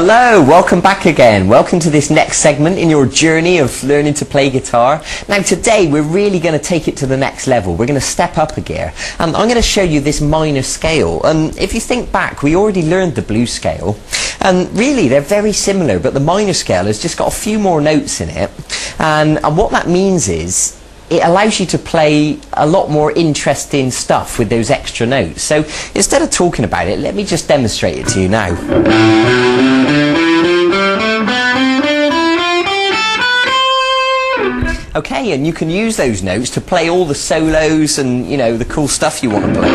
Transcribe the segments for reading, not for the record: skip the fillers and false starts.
Hello, welcome back again. Welcome to this next segment in your journey of learning to play guitar. Now today we're really going to take it to the next level. We're going to step up a gear and I'm going to show you this minor scale. And if you think back, we already learned the blues scale and really they're very similar, but the minor scale has just got a few more notes in it, and what that means is it allows you to play a lot more interesting stuff with those extra notes. So instead of talking about it, let me just demonstrate it to you now. Okay, and you can use those notes to play all the solos and, you know, the cool stuff you want to play.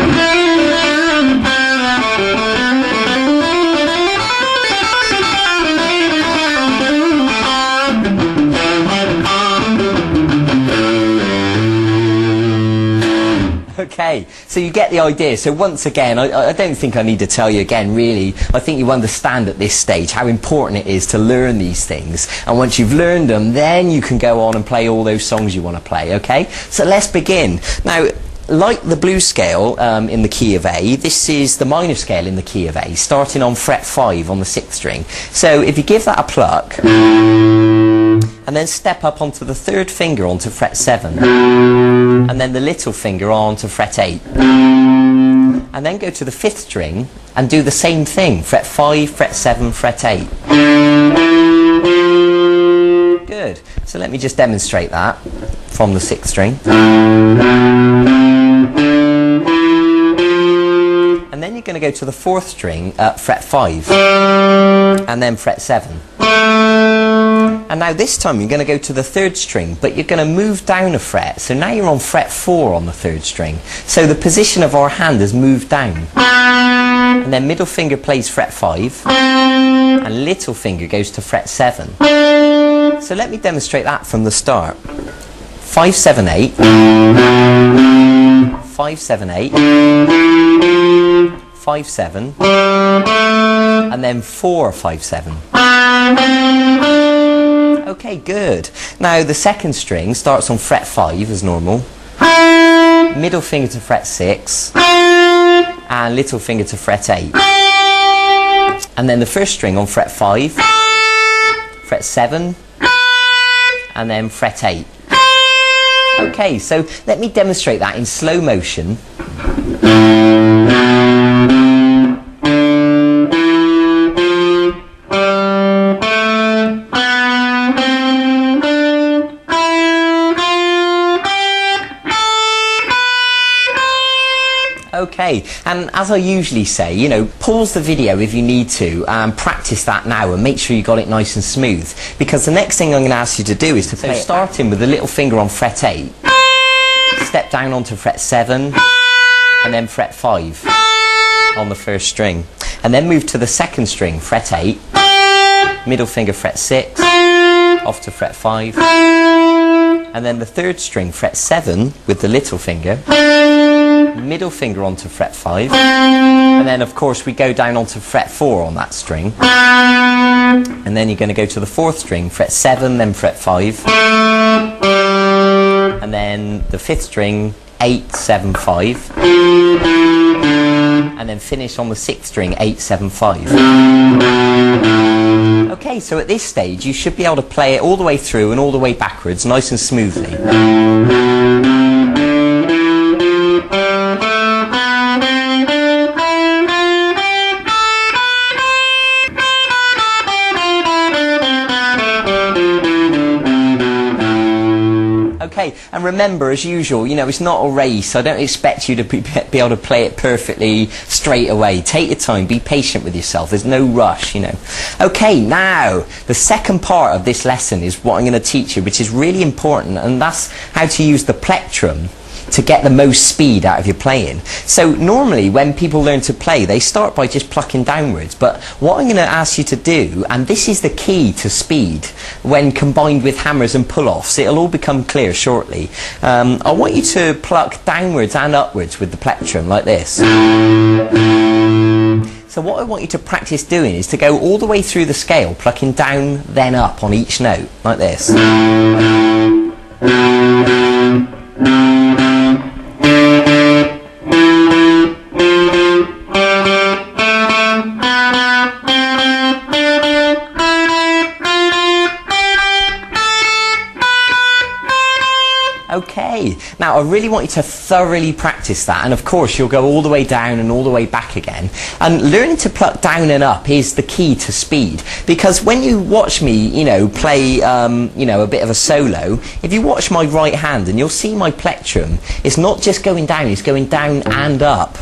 Okay, so you get the idea. So once again, I don't think I need to tell you again, really. I think you understand at this stage how important it is to learn these things. And once you've learned them, then you can go on and play all those songs you want to play, okay? So let's begin. Now, like the blues scale in the key of A, this is the minor scale in the key of A, starting on fret 5 on the 6th string. So if you give that a pluck, and then step up onto the 3rd finger onto fret 7, and then the little finger onto fret 8, and then go to the 5th string and do the same thing, fret 5, fret 7, fret 8. Good. So let me just demonstrate that from the 6th string. And then you're going to go to the 4th string at fret 5, and then fret 7. And now this time you're going to go to the 3rd string, but you're going to move down a fret. So now you're on fret 4 on the 3rd string. So the position of our hand has moved down. And then middle finger plays fret 5, and little finger goes to fret 7. So let me demonstrate that from the start. 5, 7, 8. 5, 7, 8. 5, 7. And then 4, 5, 7. Okay, good. Now the 2nd string starts on fret 5 as normal, middle finger to fret 6, and little finger to fret 8. And then the 1st string on fret 5, fret 7, and then fret 8. Okay, so let me demonstrate that in slow motion. Okay, and as I usually say, you know, pause the video if you need to and practice that now and make sure you got it nice and smooth, because the next thing I'm going to ask you to do is to play starting with the little finger on fret 8, step down onto fret 7, and then fret 5 on the 1st string, and then move to the 2nd string, fret 8, middle finger fret 6, off to fret 5, and then the 3rd string, fret 7 with the little finger, middle finger onto fret 5, and then of course we go down onto fret 4 on that string, and then you're going to go to the 4th string, fret 7, then fret 5, and then the 5th string, 8, 7, 5, and then finish on the 6th string, 8, 7, 5. Okay, so at this stage you should be able to play it all the way through and all the way backwards nice and smoothly. Okay, and remember, as usual, you know, it's not a race. I don't expect you to be able to play it perfectly straight away. Take your time, be patient with yourself. There's no rush, you know. Okay, now, the second part of this lesson is what I'm going to teach you, which is really important, and that's how to use the plectrum to get the most speed out of your playing. So normally when people learn to play, they start by just plucking downwards, but what I'm going to ask you to do, and this is the key to speed when combined with hammers and pull-offs, it'll all become clear shortly. I want you to pluck downwards and upwards with the plectrum like this. So what I want you to practice doing is to go all the way through the scale, plucking down then up on each note like this. Okay, now I really want you to thoroughly practice that, and of course you'll go all the way down and all the way back again. And learning to pluck down and up is the key to speed, because when you watch me, you know, play, you know, a bit of a solo, if you watch my right hand and you'll see my plectrum, it's not just going down, it's going down and up.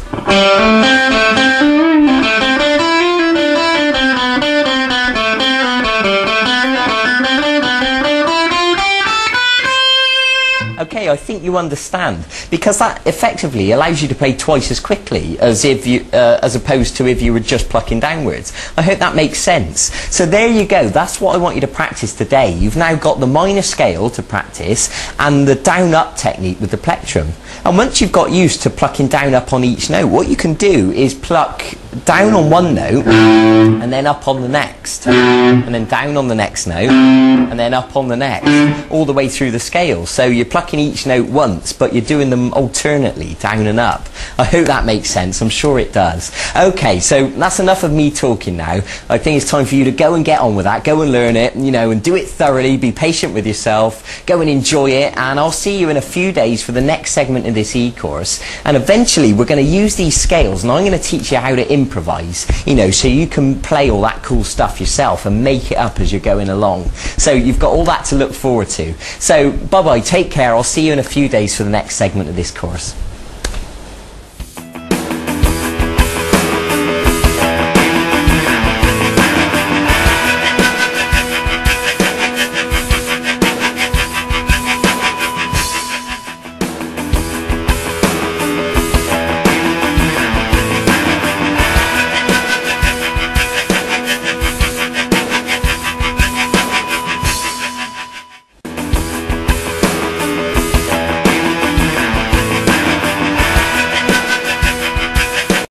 Okay, I think you understand, because that effectively allows you to play twice as quickly as if you, as opposed to if you were just plucking downwards. I hope that makes sense. So there you go. That's what I want you to practice today. You've now got the minor scale to practice and the down-up technique with the plectrum. And once you've got used to plucking down up on each note, what you can do is pluck down on one note and then up on the next, and then down on the next note and then up on the next, all the way through the scale. So you're plucking each note once, but you're doing them alternately, down and up. I hope that makes sense. I'm sure it does. Okay, so that's enough of me talking now. I think it's time for you to go and get on with that. Go and learn it, you know, and do it thoroughly. Be patient with yourself. Go and enjoy it, and I'll see you in a few days for the next segment of this e-course. And eventually we're going to use these scales, and I'm going to teach you how to improvise, you know, so you can play all that cool stuff yourself and make it up as you're going along. So you've got all that to look forward to. So bye-bye, take care. I'll see you in a few days for the next segment of this course.